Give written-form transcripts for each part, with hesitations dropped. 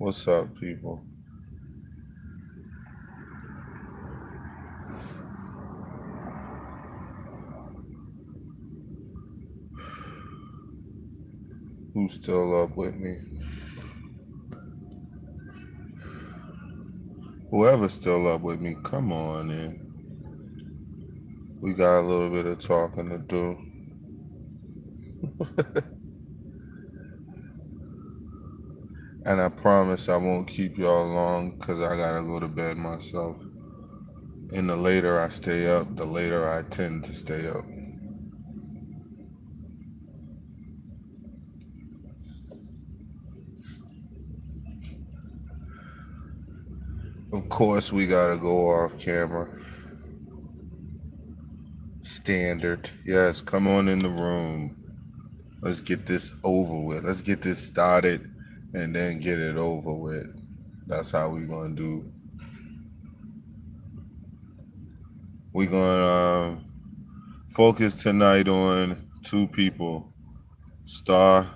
What's up, people? Who's still up with me? Whoever's still up with me, come on in. We got a little bit of talking to do. And I promise I won't keep y'all long because I gotta go to bed myself. And the later I stay up, the later I tend to stay up. Of course, we gotta go off camera. Standard. Yes, come on in the room. Let's get this over with. Let's get this started and then get it over with. That's how we gonna do. We gonna focus tonight on two people, Star,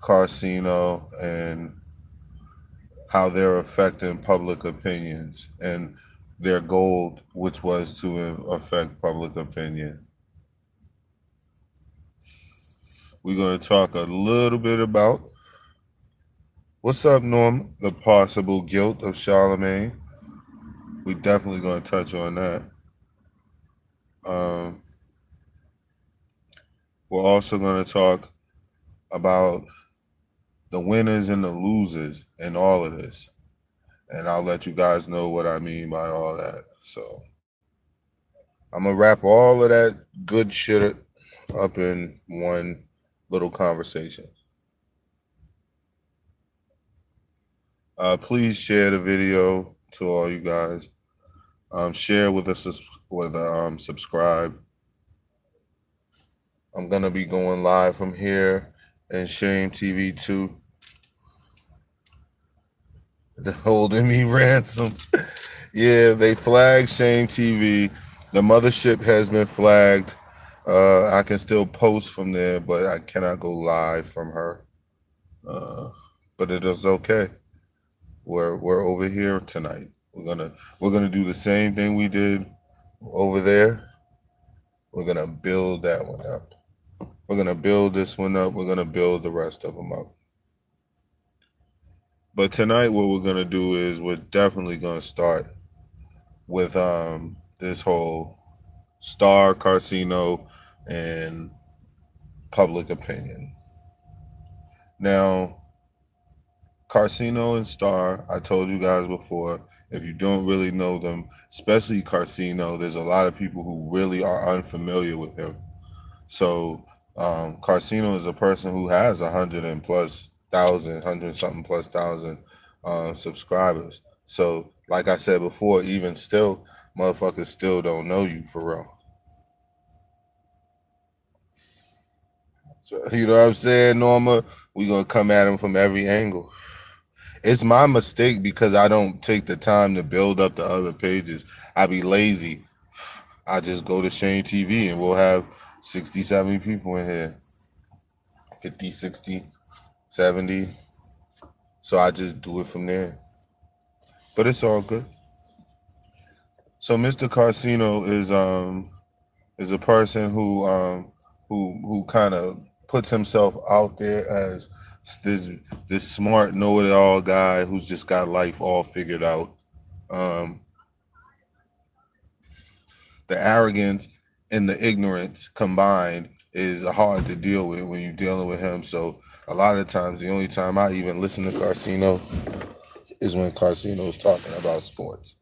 Karceno, and how they're affecting public opinions and their goal, which was to affect public opinion. We're going to talk a little bit about what's up, Norm, the possible guilt of Charlemagne. We definitely going to touch on that. Um, we're also going to talk about the winners and the losers in all of this. And I'll let you guys know what I mean by all that. So I'm going to wrap all of that good shit up in one little conversation. Please share the video to all you guys. Share with us, subscribe. I'm going to be going live from here and Shame TV too. They're holding me ransom. Yeah, they flagged Shame TV. The mothership has been flagged. I can still post from there, but I cannot go live from her. But it is okay. We're over here tonight. We're gonna do the same thing we did over there. We're gonna build that one up. We're gonna build this one up. We're gonna build the rest of them up. But tonight, what we're gonna do is we're definitely gonna start with this whole Star, Karceno, and public opinion. Now, Karceno and Star, I told you guys before, if you don't really know them, especially Karceno, there's a lot of people who really are unfamiliar with him. So Karceno is a person who has 100 something plus thousand subscribers. So like I said before, even still, motherfuckers still don't know you for real. So, you know what I'm saying, Norma? We gonna come at him from every angle. It's my mistake because I don't take the time to build up the other pages. I be lazy. I just go to Shane TV and we'll have 60, 70 people in here. 50, 60, 70. So I just do it from there. But it's all good. So Mr. Karceno is a person who kind of puts himself out there as this smart know-it-all guy who's just got life all figured out. The arrogance and the ignorance combined is hard to deal with when you're dealing with him. So a lot of times, the only time I even listen to Karceno is when Karceno is talking about sports.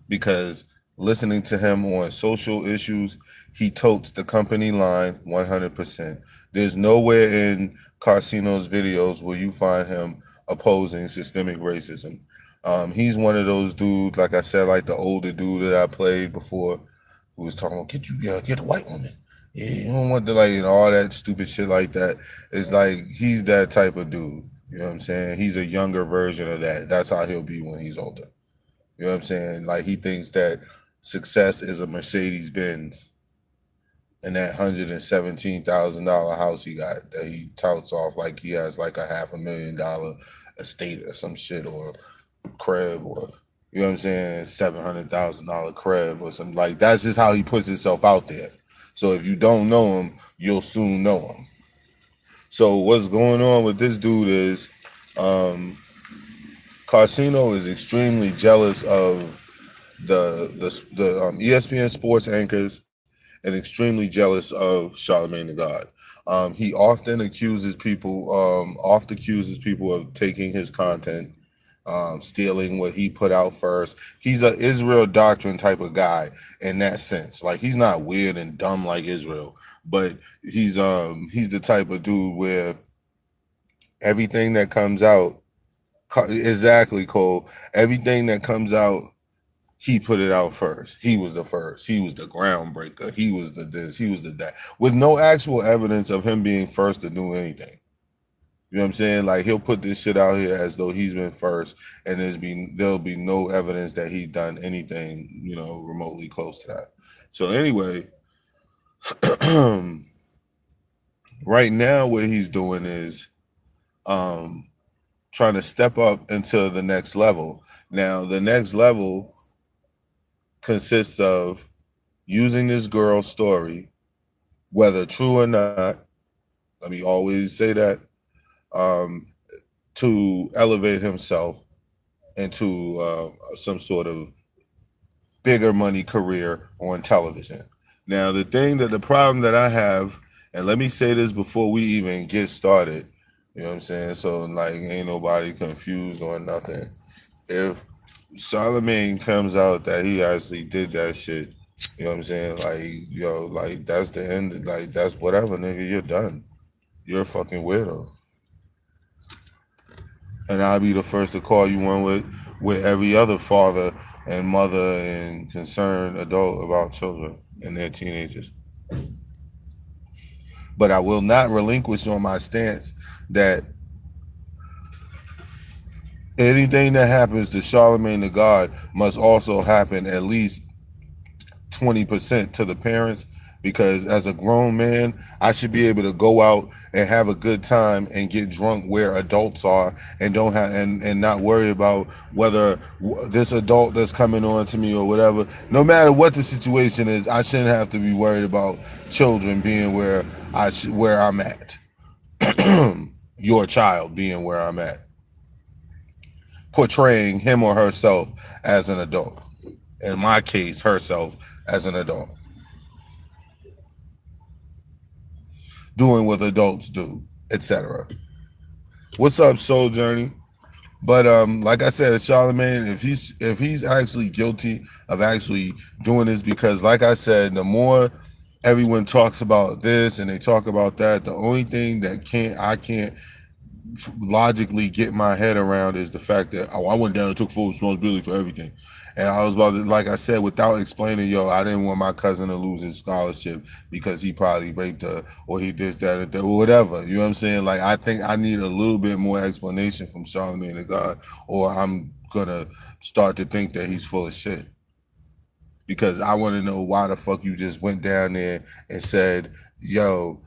Because listening to him on social issues, he totes the company line 100%. There's nowhere in Karceno's videos where you find him opposing systemic racism. He's one of those dudes, like I said, like the older dude that I played before, who was talking about get the white woman. Yeah, you don't want all that stupid shit like that. It's like he's that type of dude. You know what I'm saying? He's a younger version of that. That's how he'll be when he's older. You know what I'm saying? Like he thinks that success is a Mercedes Benz and that $117,000 house he got that he touts off like he has like a $500,000 estate or some shit, or crib, or you know what I'm saying, $700,000 crib or something. Like, that's just how he puts himself out there. So if you don't know him, you'll soon know him. So what's going on with this dude is Karceno is extremely jealous of the ESPN sports anchors, and extremely jealous of Charlemagne the God. He often accuses people of taking his content, stealing what he put out first. He's a Israel doctrine type of guy in that sense. Like, he's not weird and dumb like Israel, but he's the type of dude where everything that comes out, exactly, Cole, everything that comes out, he put it out first. He was the first. He was the groundbreaker. He was the this. He was the that. With no actual evidence of him being first to do anything. You know what I'm saying? Like, he'll put this shit out here as though he's been first, and there'll be no evidence that he's done anything, remotely close to that. So anyway, right now what he's doing is trying to step up into the next level. Now, the next level consists of using this girl's story, whether true or not. Let me always say that, to elevate himself into some sort of bigger money career on television. Now, the problem that I have, and let me say this before we even get started, you know what I'm saying? So, like, ain't nobody confused or nothing. If Charlemagne comes out that he actually did that shit, you know what I'm saying? Like, like, that's the end. Like, that's whatever, nigga. You're done. You're a fucking weirdo. And I'll be the first to call you one with every other father and mother and concerned adult about children and their teenagers. But I will not relinquish on my stance that anything that happens to Charlemagne the God must also happen at least 20% to the parents, because as a grown man, I should be able to go out and have a good time and get drunk where adults are, and don't have and not worry about whether this adult that's coming on to me or whatever. No matter what the situation is, I shouldn't have to be worried about children being where I'm at. Your child being where I'm at, portraying him or herself as an adult. In my case, herself as an adult, doing what adults do, etc. What's up, Soul Journey? But like I said, Charlemagne, if he's actually guilty of actually doing this, because like I said, the more everyone talks about this and they talk about that, the only thing that I can't logically get my head around is the fact that, I went down and took full responsibility for everything. And I was about to, like I said, without explaining, I didn't want my cousin to lose his scholarship because he probably raped her, or he did that, and that, or whatever. You know what I'm saying? Like, I think I need a little bit more explanation from Charlemagne the God, or I'm gonna start to think that he's full of shit. Because I want to know why the fuck you just went down there and said, yo,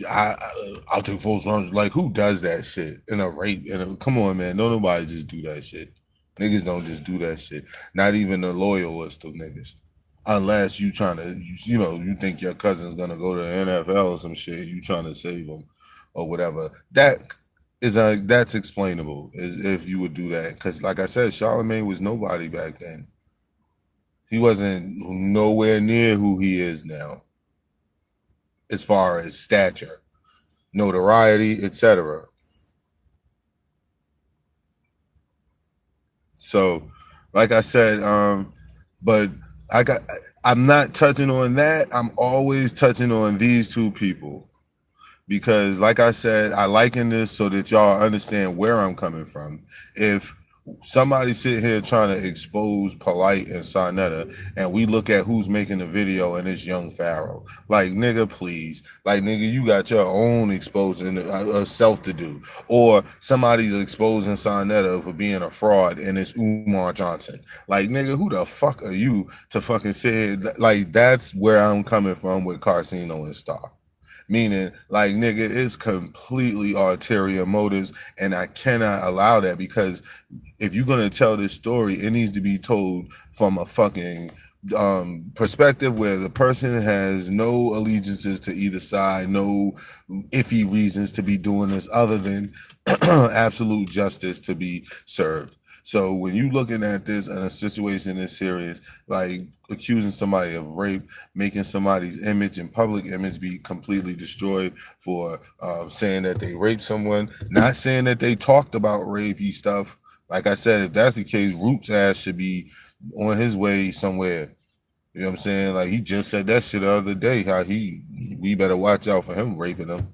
I'll take full responsibility. Like, who does that shit in a rape? Come on, man. Don't nobody just do that shit. Niggas don't just do that shit. Not even the loyalist of niggas. Unless you trying to, you think your cousin's gonna go to the NFL or some shit, you trying to save them or whatever. That's explainable, is if you would do that. Because like I said, Charlemagne was nobody back then. He wasn't nowhere near who he is now, as far as stature, notoriety, etc. So, like I said, but I'm not touching on that. I'm always touching on these two people, because like I said, I liken this so that y'all understand where I'm coming from. If Somebody sit here trying to expose Polite and Sonetta, and we look at who's making the video and it's Young Pharaoh. Like, nigga, please. Like, nigga, you got your own exposing self to do. Or somebody's exposing Sonetta for being a fraud and it's Umar Johnson. Like, nigga, who the fuck are you to fucking sit here? Like, that's where I'm coming from with Karceno and Star. Meaning, like, nigga, it's completely ulterior motives, and I cannot allow that, because if you're gonna tell this story, it needs to be told from a fucking perspective where the person has no allegiances to either side, no iffy reasons to be doing this other than absolute justice to be served. So when you looking at this and a situation is serious, like accusing somebody of rape, making somebody's image and public image be completely destroyed for saying that they raped someone, not saying that they talked about rapey stuff. Like I said, if that's the case, Root's ass should be on his way somewhere. You know what I'm saying? Like, he just said that shit the other day, how we better watch out for him raping them.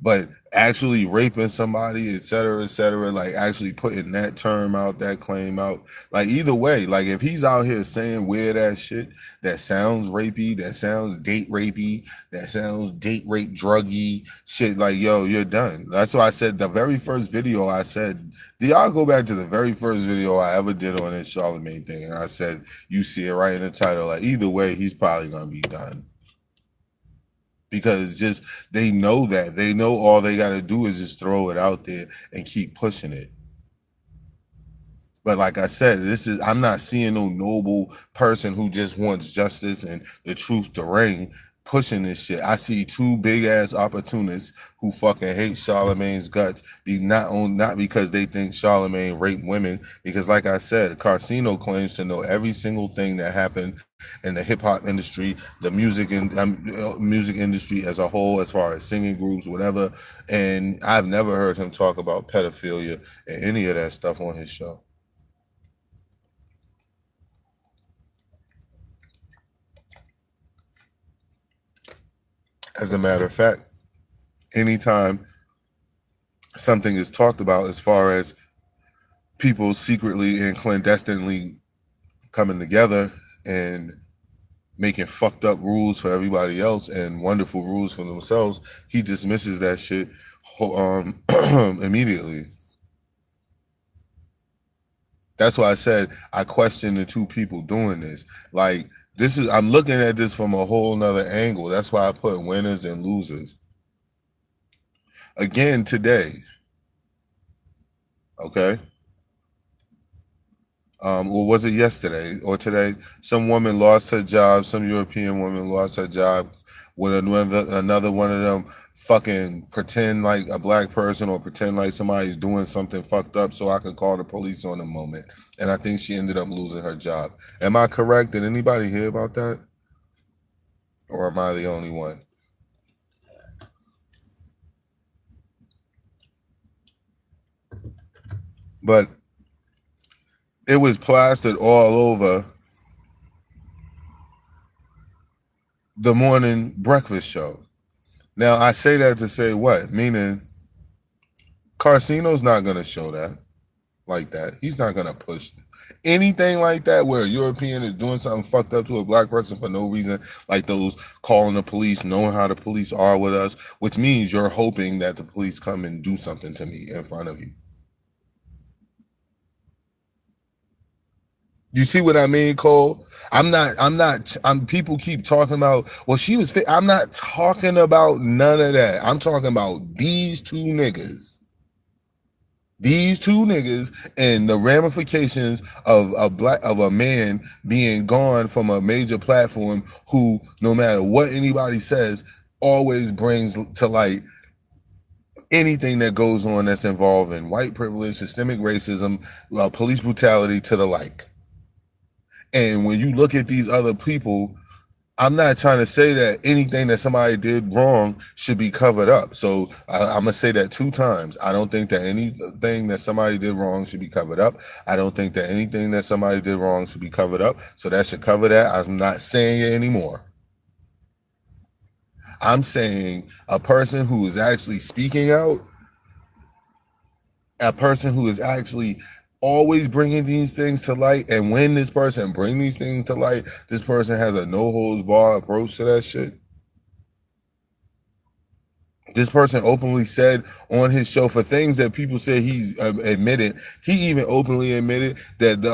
But actually raping somebody, et cetera, like actually putting that term out, that claim out, like either way, like if he's out here saying weird ass shit that sounds rapey, that sounds date rapey, that sounds date rape druggy shit, like, yo, you're done. That's why I said the very first video I said, do y'all go back to the very first video I ever did on this Charlamagne thing? And I said, you see it right in the title, like either way, he's probably gonna be done. Because just they know that. They know all they got to do is just throw it out there and keep pushing it. But like I said, I'm not seeing no noble person who just wants justice and the truth to reign pushing this shit. I see two big ass opportunists who fucking hate Charlamagne's guts, not because they think Charlamagne raped women, because like I said, Karceno claims to know every single thing that happened in the hip hop industry, the music industry as a whole, as far as singing groups, whatever. And I've never heard him talk about pedophilia and any of that stuff on his show. As a matter of fact, anytime something is talked about as far as people secretly and clandestinely coming together and making fucked up rules for everybody else and wonderful rules for themselves, he dismisses that shit immediately. That's why I said I question the two people doing this. Like, I'm looking at this from a whole nother angle. That's why I put winners and losers. Again, today, okay? Or was it yesterday or today? Some woman lost her job. Some European woman lost her job with another one of them fucking pretend like a black person or pretend like somebody's doing something fucked up so I could call the police on the moment. And I think she ended up losing her job. Am I correct? Did anybody hear about that? Or am I the only one? But it was plastered all over the morning breakfast show. Now, I say that to say what? Meaning, Karceno's not going to show that like that. He's not going to push anything like that where a European is doing something fucked up to a black person for no reason, like those calling the police, knowing how the police are with us, which means you're hoping that the police come and do something to me in front of you. You see what I mean, Cole? People keep talking about, well, she was fit. I'm not talking about none of that. I'm talking about these two niggas. These two niggas and the ramifications of a man being gone from a major platform who, no matter what anybody says, always brings to light anything that goes on that's involving white privilege, systemic racism, police brutality, to the like. And when you look at these other people, I'm not trying to say that anything that somebody did wrong should be covered up. So I'm going to say that 2 times. I don't think that anything that somebody did wrong should be covered up. I don't think that anything that somebody did wrong should be covered up. So that should cover that. I'm not saying it anymore. I'm saying a person who is actually speaking out, a person who is actually always bringing these things to light. And when this person bring these things to light, this person has a no holds bar approach to that shit. This person openly said on his show for things that people said he's admitted. He even openly admitted that the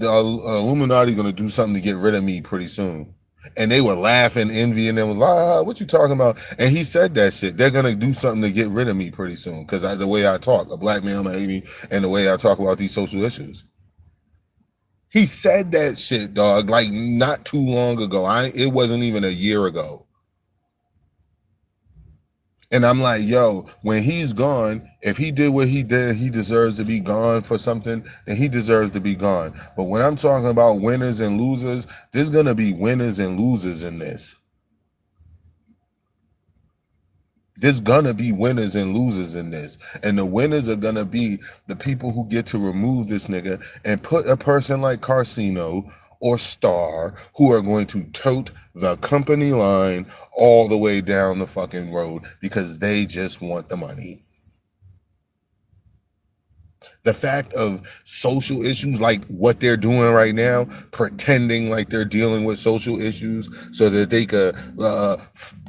Illuminati going to do something to get rid of me pretty soon. And they were laughing, envying them. What you talking about? And he said that shit. They're gonna do something to get rid of me pretty soon because the way I talk, a black man might hate me, and the way I talk about these social issues. He said that shit, dog, like not too long ago. It wasn't even a year ago. And I'm like, yo, when he's gone, if he did what he did, he deserves to be gone for something, then he deserves to be gone. But when I'm talking about winners and losers, there's going to be winners and losers in this. There's gonna be winners and losers in this. And the winners are gonna be the people who get to remove this nigga and put a person like Karceno or Star who are going to tote the company line all the way down the fucking road because they just want the money. The fact of social issues like what they're doing right now, pretending like they're dealing with social issues so that they could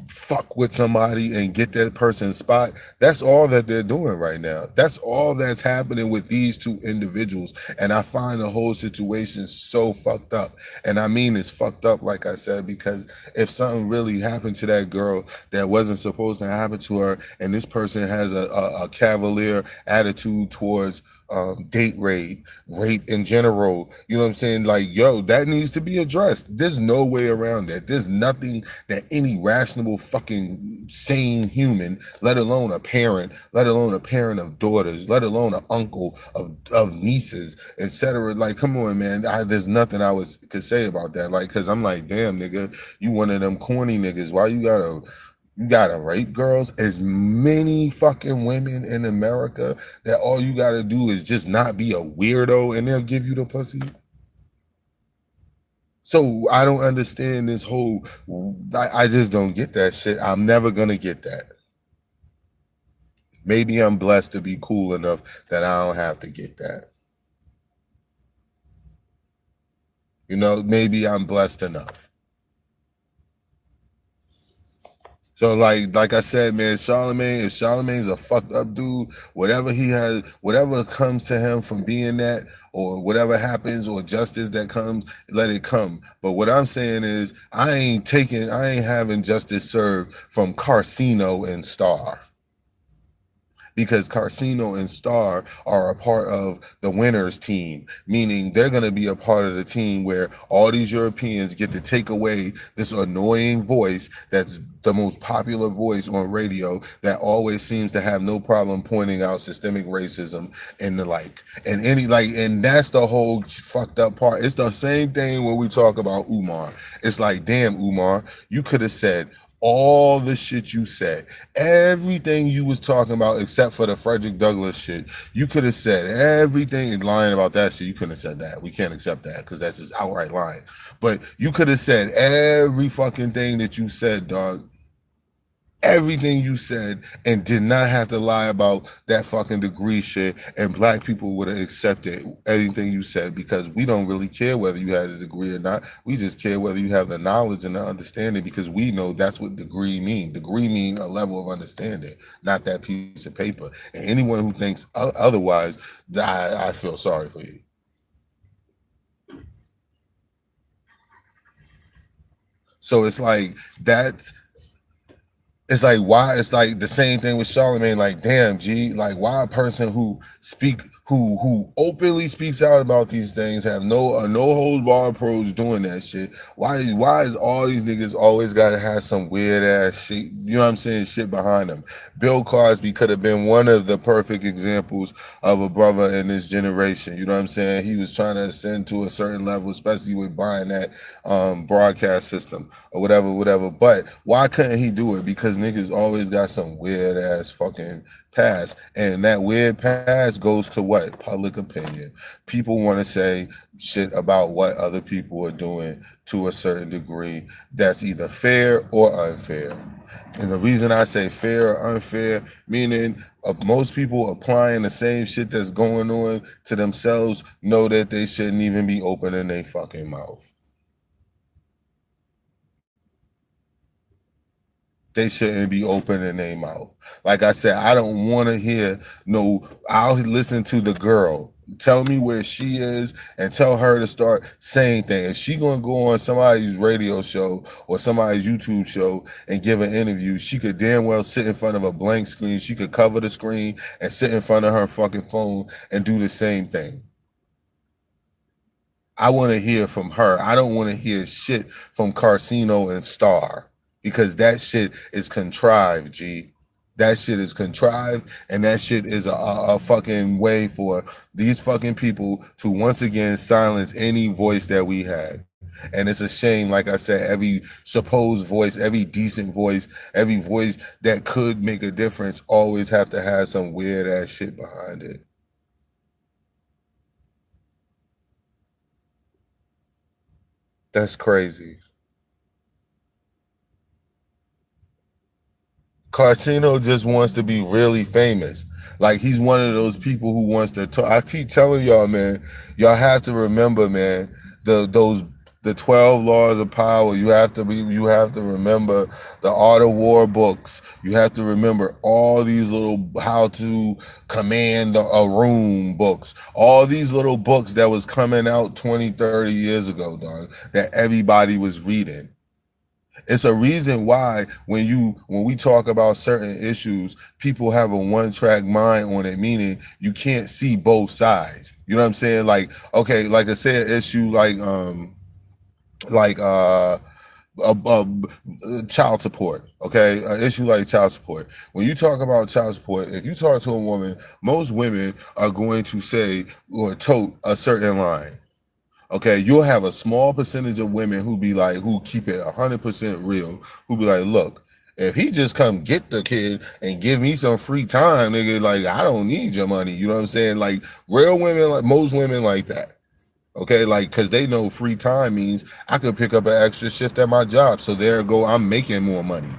fuck with somebody and get that person's spot. That's all that they're doing right now. That's all that's happening with these two individuals. And I find the whole situation so fucked up. And I mean, it's fucked up, like I said, because if something really happened to that girl that wasn't supposed to happen to her, and this person has a cavalier attitude towards date rape in general, you know what I'm saying? Like, yo, that needs to be addressed. There's no way around that. There's nothing that any rational fucking sane human, let alone a parent of daughters, let alone an uncle of nieces, etc. Like, come on, man. There's nothing could say about that. Like, cause I'm like, damn, nigga, you one of them corny niggas. Why you gotta rape girls? As many fucking women in America that all you gotta do is just not be a weirdo and they'll give you the pussy. So I don't understand this whole, I just don't get that shit. I'm never gonna get that. Maybe I'm blessed to be cool enough that I don't have to get that. You know, maybe I'm blessed enough. So like I said, man, Charlemagne, if Charlemagne's a fucked up dude, whatever he has, whatever comes to him from being that, or whatever happens, or justice that comes, let it come. But what I'm saying is, I ain't having justice served from Karceno and Star. Because Karceno and Star are a part of the winners team, meaning they're going to be a part of the team where all these Europeans get to take away this annoying voice that's the most popular voice on radio that always seems to have no problem pointing out systemic racism and the like. And that's the whole fucked up part. It's the same thing when we talk about Umar. It's like, damn, Umar, you could have said all the shit you said, everything you was talking about, except for the Frederick Douglass shit. You could have said everything and lying about that shit. You couldn't have said that. We can't accept that because that's just outright lying. But you could have said every fucking thing that you said, dog. Everything you said, and did not have to lie about that fucking degree shit, and black people would have accepted anything you said because we don't really care whether you had a degree or not. We just care whether you have the knowledge and the understanding because we know that's what degree mean. Degree mean a level of understanding, not that piece of paper. And anyone who thinks otherwise, I feel sorry for you. So it's like that's it's like why it's like the same thing with Charlemagne. Like, damn, G, like why a person who openly speaks out about these things have no holds bar approach doing that shit. Why is all these niggas always gotta have some weird ass shit, you know what I'm saying, shit behind them? Bill Cosby could have been one of the perfect examples of a brother in this generation. You know what I'm saying? He was trying to ascend to a certain level, especially with buying that broadcast system or whatever. But why couldn't he do it? Because niggas always got some weird ass fucking past, and that weird past goes to what? Public opinion. People want to say shit about what other people are doing to a certain degree that's either fair or unfair. And the reason I say fair or unfair, meaning most people applying the same shit that's going on to themselves know that they shouldn't even be opening their fucking mouth. They shouldn't be opening their mouth. Like I said, I don't want to hear no, I'll listen to the girl. Tell me where she is and tell her to start saying things. If she gonna go on somebody's radio show or somebody's YouTube show and give an interview, she could damn well sit in front of a blank screen. She could cover the screen and sit in front of her fucking phone and do the same thing. I want to hear from her. I don't want to hear shit from Karceno and Star because that shit is contrived, G. That shit is contrived, and that shit is a fucking way for these fucking people to once again silence any voice that we had. And it's a shame, like I said, every supposed voice, every decent voice, every voice that could make a difference always have to have some weird ass shit behind it. That's crazy. Karceno just wants to be really famous. Like he's one of those people who wants to talk. I keep telling y'all, man, y'all have to remember, man, the 12 laws of power. You have to remember the art of war books. You have to remember all these little how to command a room books. All these little books that was coming out 20, 30 years ago, dog, that everybody was reading. It's a reason why when we talk about certain issues, people have a one-track mind on it, meaning you can't see both sides. You know what I'm saying? Like, okay, like I said, issue like child support. Okay, an issue like child support. When you talk about child support, if you talk to a woman, most women are going to say or tote a certain line. Okay, you'll have a small percentage of women who be like, who keep it 100% real, who be like, look, if he just come get the kid and give me some free time, nigga, like I don't need your money. You know what I'm saying? Like real women, like most women like that. Okay, like because they know free time means I could pick up an extra shift at my job. So there go, I'm making more money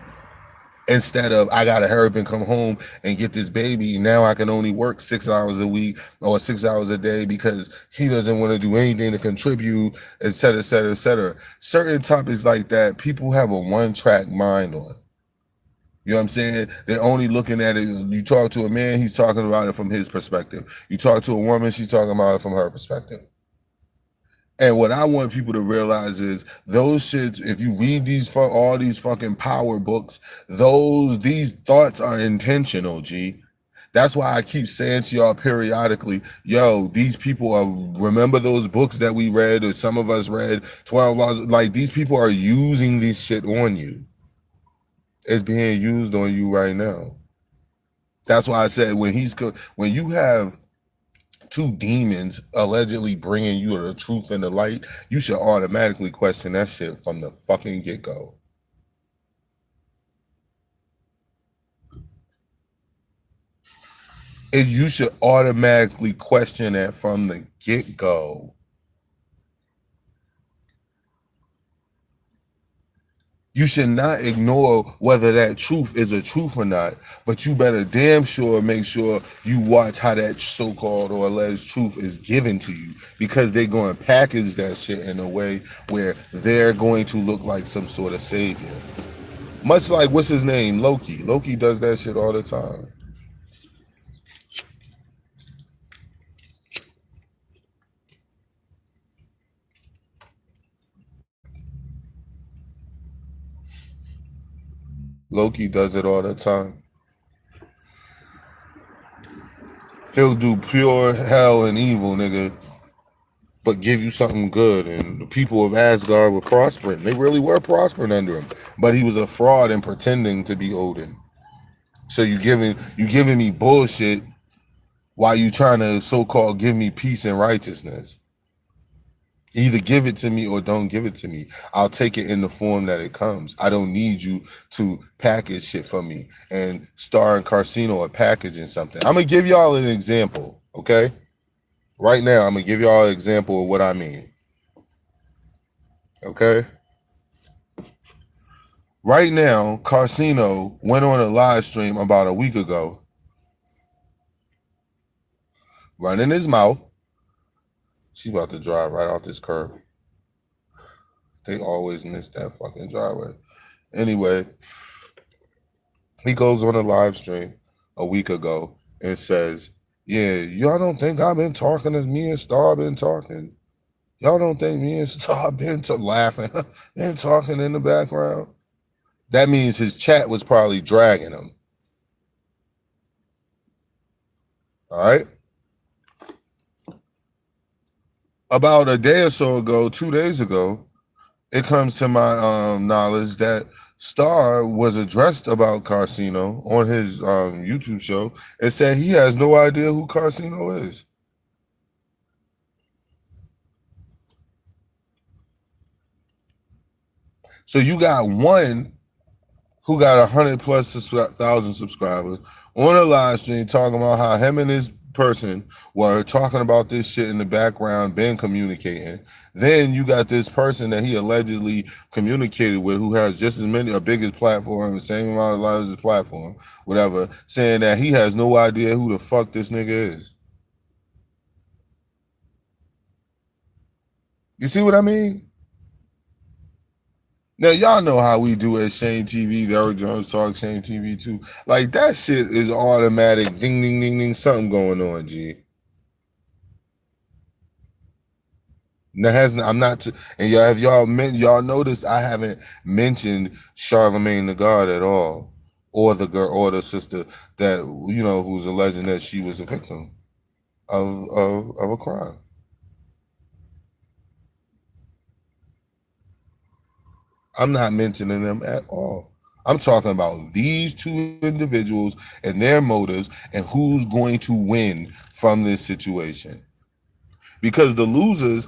instead of I gotta hurry up and come home and get this baby. Now I can only work 6 hours a week or 6 hours a day because he doesn't want to do anything to contribute, et cetera, et cetera, et cetera. Certain topics like that, people have a one-track mind on. You know what I'm saying? They're only looking at it. You talk to a man, he's talking about it from his perspective. You talk to a woman, she's talking about it from her perspective. And what I want people to realize is those shits, if you read all these fucking power books, these thoughts are intentional, G. That's why I keep saying to y'all periodically, yo, these people are, remember those books that we read or some of us read, 12 laws, like these people are using this shit on you. It's being used on you right now. That's why I said when you have two demons allegedly bringing you the truth and the light, you should automatically question that shit from the fucking get-go. You should automatically question that from the get-go. You should not ignore whether that truth is a truth or not, but you better damn sure make sure you watch how that so-called or alleged truth is given to you, because they're going to package that shit in a way where they're going to look like some sort of savior. Much like, what's his name? Loki. Loki does that shit all the time. Loki does it all the time. He'll do pure hell and evil, nigga, but give you something good. And the people of Asgard were prospering. They really were prospering under him. But he was a fraud and pretending to be Odin. So you giving me bullshit while you trying to so-called give me peace and righteousness. Either give it to me or don't give it to me. I'll take it in the form that it comes. I don't need you to package shit for me. And Star and Karceno are packaging something. I'm gonna give y'all an example, okay? Right now, I'm gonna give y'all an example of what I mean. Okay? Right now, Karceno went on a live stream about a week ago, running his mouth. She's about to drive right off this curb. They always miss that fucking driveway. Anyway, he goes on a live stream a week ago and says, yeah, y'all don't think I've been talking to me and Star been talking? Y'all don't think me and Star been laughing and talking in the background? That means his chat was probably dragging him. All right? About a day or so ago, 2 days ago, it comes to my knowledge that Star was addressed about Karceno on his YouTube show and said he has no idea who Karceno is. So you got one who got 100,000+ subscribers on a live stream talking about how him and his person were talking about this shit in the background, been communicating. Then you got this person that he allegedly communicated with who has just as many, a biggest platform, the same amount of lives as his platform, whatever, saying that he has no idea who the fuck this nigga is. You see what I mean? Now, y'all know how we do at Shame TV, the Eric Jones Talk, Shame TV too. Like, that shit is automatic. Ding, ding, ding, ding, something going on, G. I'm not, and y'all, have y'all noticed I haven't mentioned Charlemagne the God at all, or the girl, or the sister that, who's alleging that she was a victim of a crime. I'm not mentioning them at all. I'm talking about these two individuals and their motives and who's going to win from this situation. Because the losers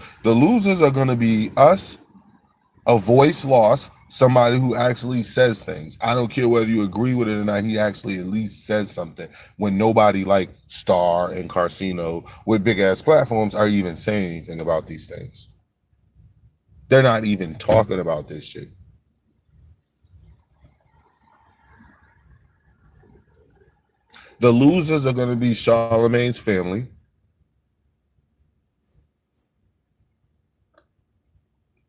are going to be us, a voice lost, somebody who actually says things. I don't care whether you agree with it or not, he actually at least says something when nobody like Star and Karceno with big ass platforms are even saying anything about these things. They're not even talking about this shit. The losers are going to be Charlemagne's family,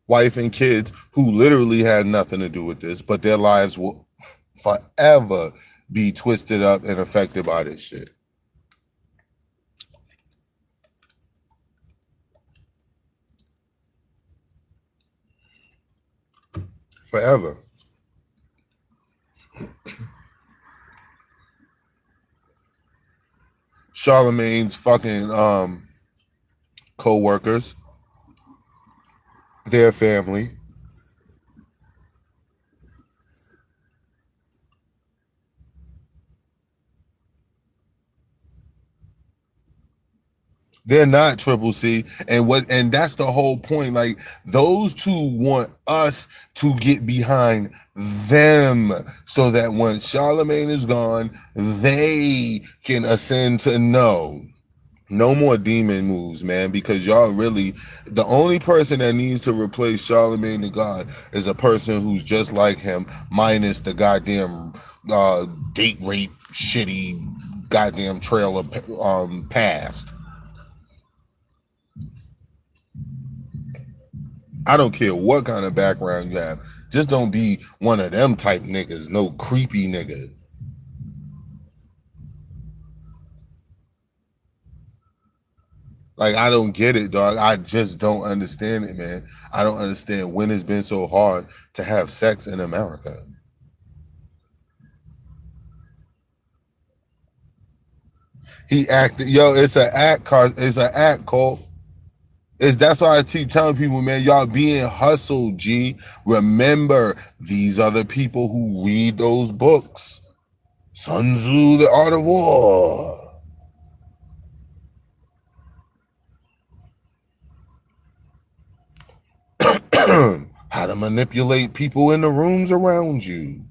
wife and kids, who literally had nothing to do with this, but their lives will forever be twisted up and affected by this shit. Forever. Charlemagne's fucking co-workers, their family. They're not Triple C, and that's the whole point. Like, those two want us to get behind them so that when Charlemagne is gone, they can ascend to no more demon moves, man, because y'all really, the only person that needs to replace Charlemagne the God is a person who's just like him, minus the goddamn date rape, shitty goddamn trail of past. I don't care what kind of background you have. Just don't be one of them type niggas, no creepy nigga. Like, I don't get it, dog. I just don't understand it, man. I don't understand when it's been so hard to have sex in America. He acted, yo, it's an act, it's an act, Cole. That's why I keep telling people, man, y'all being hustled, G. Remember, these are the people who read those books. Sun Tzu, The Art of War. How to manipulate people in the rooms around you.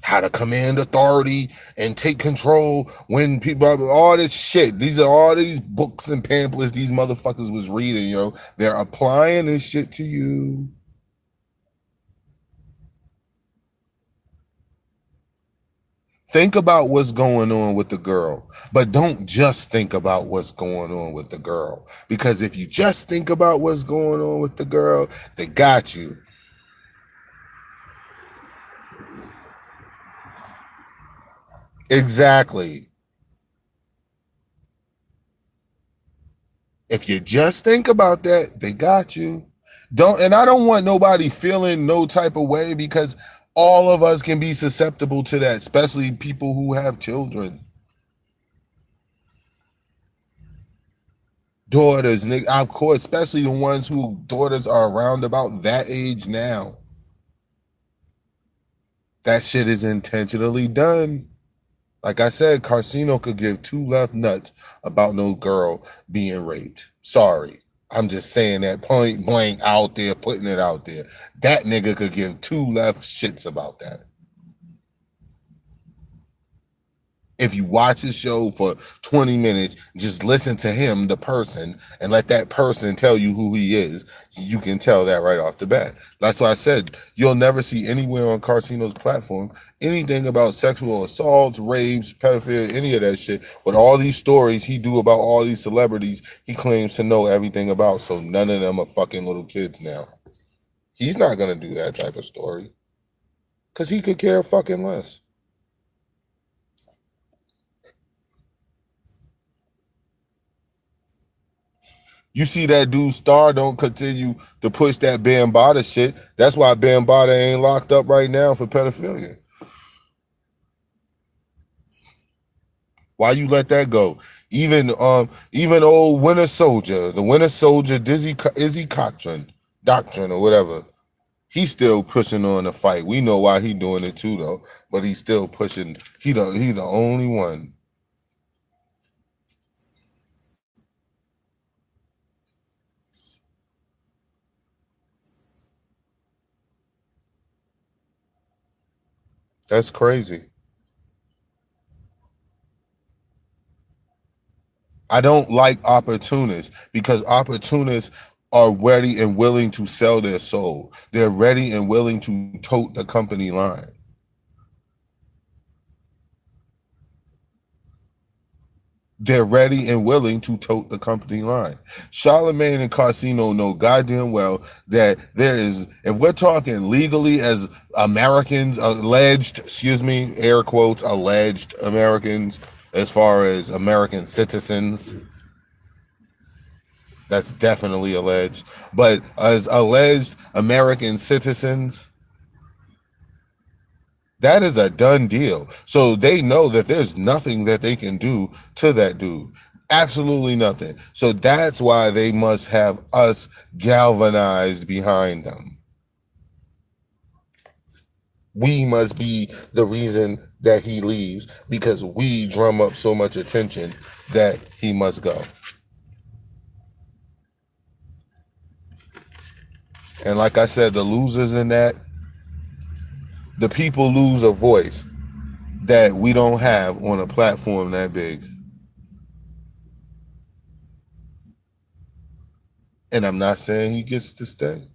How to command authority and take control when people, all this shit. These are all these books and pamphlets these motherfuckers was reading, yo. They're applying this shit to you. Think about what's going on with the girl, but don't just think about what's going on with the girl. Because if you just think about what's going on with the girl, they got you. Exactly. If you just think about that, they got you. And I don't want nobody feeling no type of way, because all of us can be susceptible to that, especially people who have children. Daughters, of course, especially the ones who daughters are around about that age now. That shit is intentionally done. Like I said, Karceno could give two left nuts about no girl being raped. Sorry. I'm just saying that point blank out there, putting it out there. That nigga could give two left shits about that. If you watch his show for 20 minutes, just listen to him, the person, and let that person tell you who he is. You can tell that right off the bat. That's why I said you'll never see anywhere on Karceno's platform anything about sexual assaults, rapes, pedophilia, any of that shit. With all these stories he do about all these celebrities he claims to know everything about, so none of them are fucking little kids now. He's not gonna do that type of story because he could care fucking less. You see that dude Star don't continue to push that Bambaataa shit. That's why Bambaataa ain't locked up right now for pedophilia. Why you let that go? Even old Winter Soldier, the Winter Soldier, Izzy Doctrine or whatever. He's still pushing on the fight. We know why he doing it too, though. But he's still pushing. He the only one. That's crazy. I don't like opportunists, because opportunists are ready and willing to sell their soul. They're ready and willing to tote the company line. They're ready and willing to tote the company line. Charlemagne and Karceno know goddamn well that there is, if we're talking legally as Americans, alleged, excuse me, air quotes, alleged Americans, as far as American citizens, that's definitely alleged. But as alleged American citizens, that is a done deal. So they know that there's nothing that they can do to that dude. Absolutely nothing. So that's why they must have us galvanized behind them. We must be the reason that he leaves, because we drum up so much attention that he must go. And like I said, the losers in that, the people lose a voice that we don't have on a platform that big. And I'm not saying he gets to stay.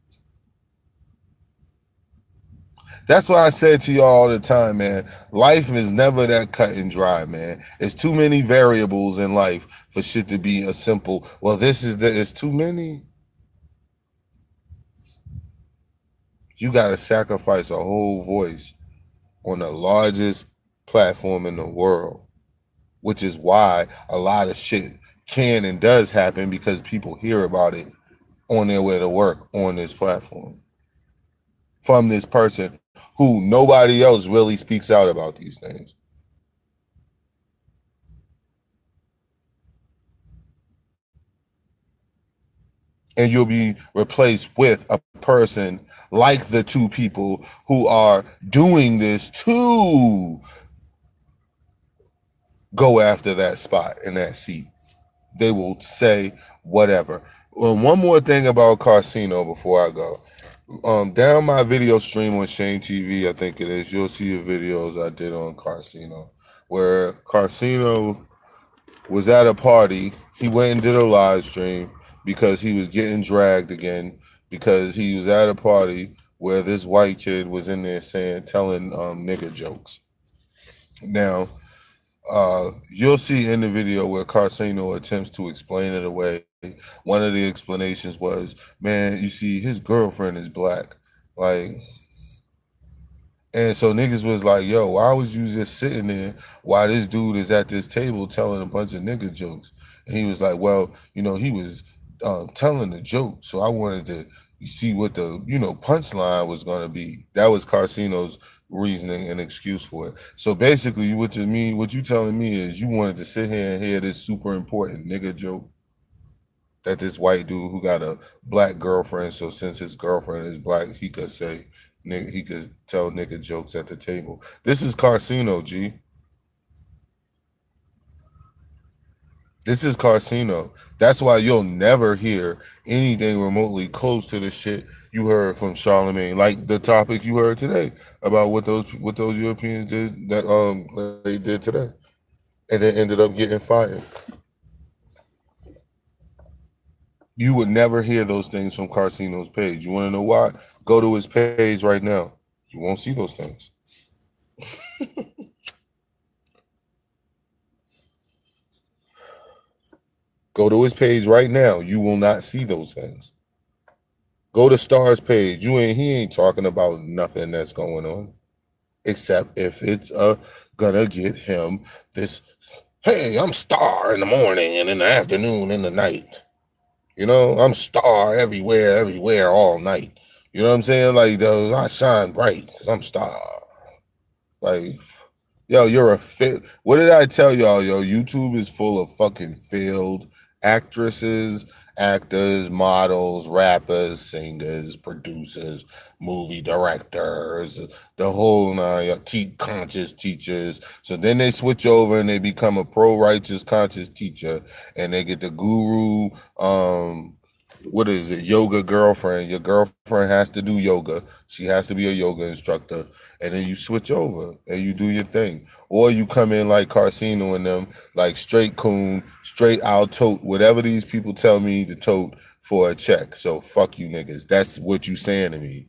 That's why I said to you all the time, man, life is never that cut and dry, man. It's too many variables in life for shit to be a simple, well, it's too many. You got to sacrifice a whole voice on the largest platform in the world, which is why a lot of shit can and does happen, because people hear about it on their way to work on this platform from this person who nobody else really speaks out about these things. And you'll be replaced with a person like the two people who are doing this to go after that spot in that seat. They will say whatever. One more thing about Karceno before I go. Down my video stream on Shane TV, I think it is, you'll see the videos I did on Karceno, where Karceno was at a party. He went and did a live stream because he was getting dragged again, because he was at a party where this white kid was in there telling nigger jokes. Now, you'll see in the video where Carceno attempts to explain it away. One of the explanations was, man, you see, his girlfriend is black. Like, and so niggas was like, yo, why was you just sitting there while this dude is at this table telling a bunch of nigga jokes? And he was like, well, he was telling the joke. So I wanted to see what the, punchline was going to be. That was Carcino's reasoning and excuse for it. So basically what you telling me is you wanted to sit here and hear this super important nigga joke that this white dude who got a black girlfriend, so since his girlfriend is black, he could say, he could tell nigga jokes at the table. This is Carceno, G. This is Carceno. That's why you'll never hear anything remotely close to the shit you heard from Charlemagne, like the topic you heard today about what those Europeans did that they did today, and then ended up getting fired. You would never hear those things from Carceno's page. You want to know why? Go to his page right now. You won't see those things. Go to his page right now. You will not see those things. Go to Star's page. He ain't talking about nothing that's going on, except if it's gonna get him this. Hey, I'm Star in the morning and in the afternoon, in the night. I'm Star everywhere, all night. You know what I'm saying? Like, I shine bright because I'm Star. Like, yo, you're a fit. What did I tell y'all, yo? YouTube is full of fucking failed actresses, actors, models, rappers, singers, producers, movie directors, the whole nine, conscious teachers. So then they switch over and they become a pro-righteous conscious teacher, and they get the guru, what is it, yoga girlfriend. Your girlfriend has to do yoga. She has to be a yoga instructor. And then you switch over and you do your thing. Or you come in like Karceno and them, like straight coon, straight I'll tote whatever these people tell me to tote for a check. So fuck you niggas. That's what you saying to me.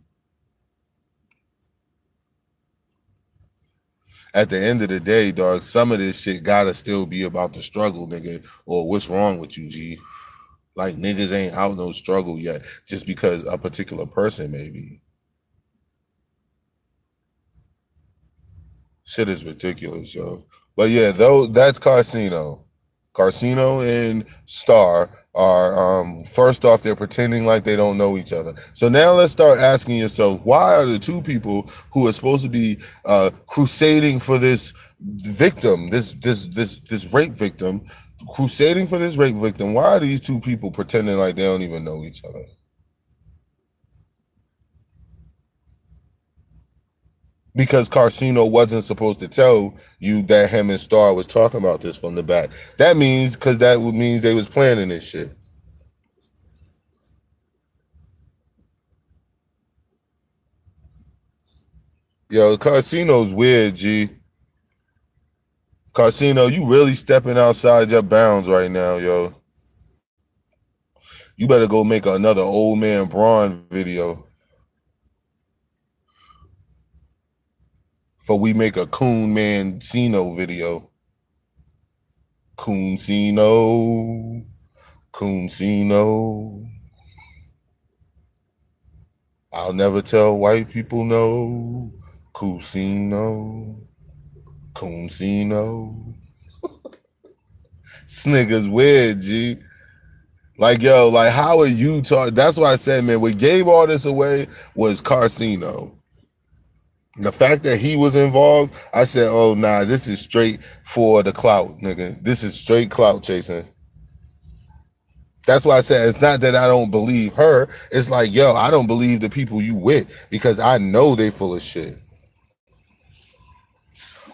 At the end of the day, dog, some of this shit gotta still be about the struggle, nigga. Or what's wrong with you, G? Like, niggas ain't out no struggle yet just because a particular person may be. Shit is ridiculous, yo. But yeah, though that's Carceno. Carceno and Star are first off, they're pretending like they don't know each other. So now let's start asking yourself, why are the two people who are supposed to be crusading for this victim, this rape victim, crusading for this rape victim, why are these two people pretending like they don't even know each other? Because Carceno wasn't supposed to tell you that him and Star was talking about this from the back. That means, because that would mean they was planning this shit. Yo, Carceno's weird, G. Carceno, you really stepping outside your bounds right now, yo. You better go make another old man Braun video. For we make a Coon Man Ceno video. Coon Ceno. I'll never tell white people no. Coon Ceno. This nigga's weird, G. Like, yo, like, how are you talking? That's why I said, man, what gave all this away was Carceno. The fact that he was involved, I said, oh, nah, this is straight for the clout, nigga. This is straight clout chasing. That's why I said it's not that I don't believe her. It's like, yo, I don't believe the people you with because I know they full of shit.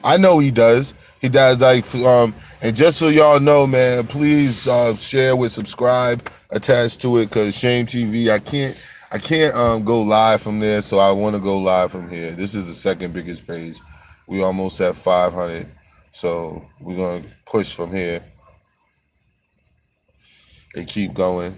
I know he does. He does, like, and just so y'all know, man, please share with subscribe attached to it, because Shame TV, I can't go live from there, so I want to go live from here. This is the second biggest page. We almost at 500, so we're gonna push from here and keep going.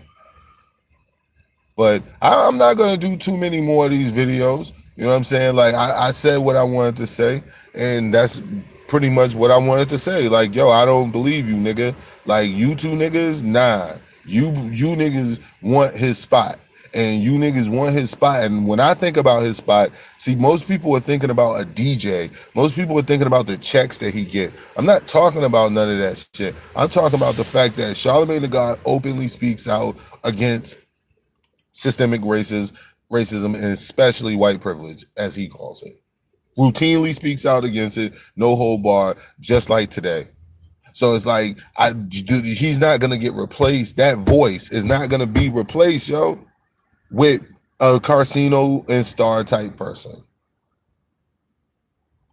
But I'm not gonna do too many more of these videos. You know what I'm saying? Like, I said what I wanted to say, and that's pretty much what I wanted to say. Like, yo, I don't believe you, nigga. Like, you two niggas, nah. You niggas want his spot. And you niggas want his spot. And when I think about his spot, see, most people are thinking about a DJ. Most people are thinking about the checks that he get. I'm not talking about none of that shit. I'm talking about the fact that Charlamagne the God openly speaks out against systemic racism, and especially white privilege, as he calls it. Routinely speaks out against it, no hold bar, just like today. So it's like he's not gonna get replaced. That voice is not gonna be replaced, yo, with a Karceno and Star type person.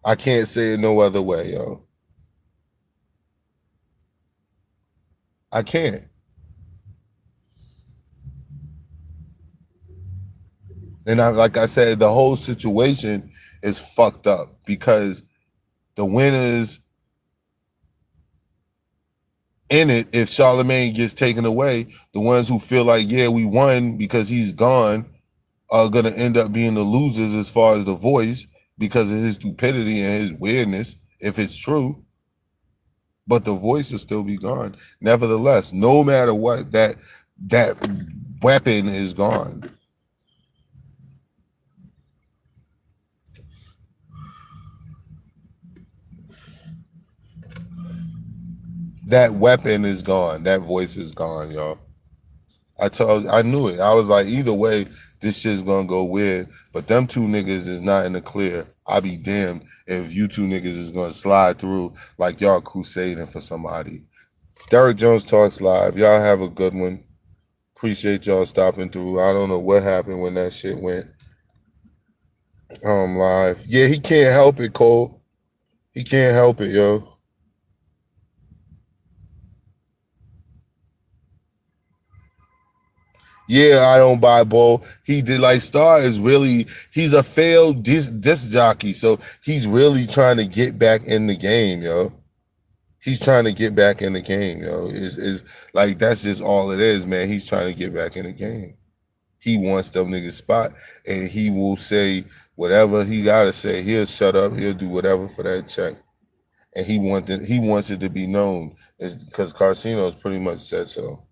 I can't say it no other way, yo. I can't. And like I said, the whole situation is fucked up because the winners in it, if Charlamagne gets taken away, the ones who feel like, yeah, we won because he's gone, are gonna end up being the losers as far as the voice because of his stupidity and his weirdness, if it's true. But the voice will still be gone. Nevertheless, no matter what, that weapon is gone. That weapon is gone. That voice is gone, y'all. I knew it. I was like, either way, this shit's gonna go weird. But them two niggas is not in the clear. I'll be damned if you two niggas is gonna slide through like y'all crusading for somebody. Derek Jones Talks Live. Y'all have a good one. Appreciate y'all stopping through. I don't know what happened when that shit went live. Yeah, he can't help it, Cole. He can't help it, yo. Yeah, I don't buy Bull. He did like Star is really he's a failed disc jockey, so he's really trying to get back in the game, yo. He's trying to get back in the game, yo. Is like that's just all it is, man. He's trying to get back in the game. He wants them niggas spot, and he will say whatever he gotta say. He'll shut up. He'll do whatever for that check, and he wants it to be known, is because Karceno's pretty much said so.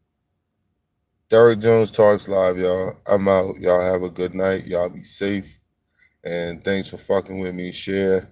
Derek Jones Talks Live, y'all. I'm out. Y'all have a good night. Y'all be safe. And thanks for fucking with me. Share.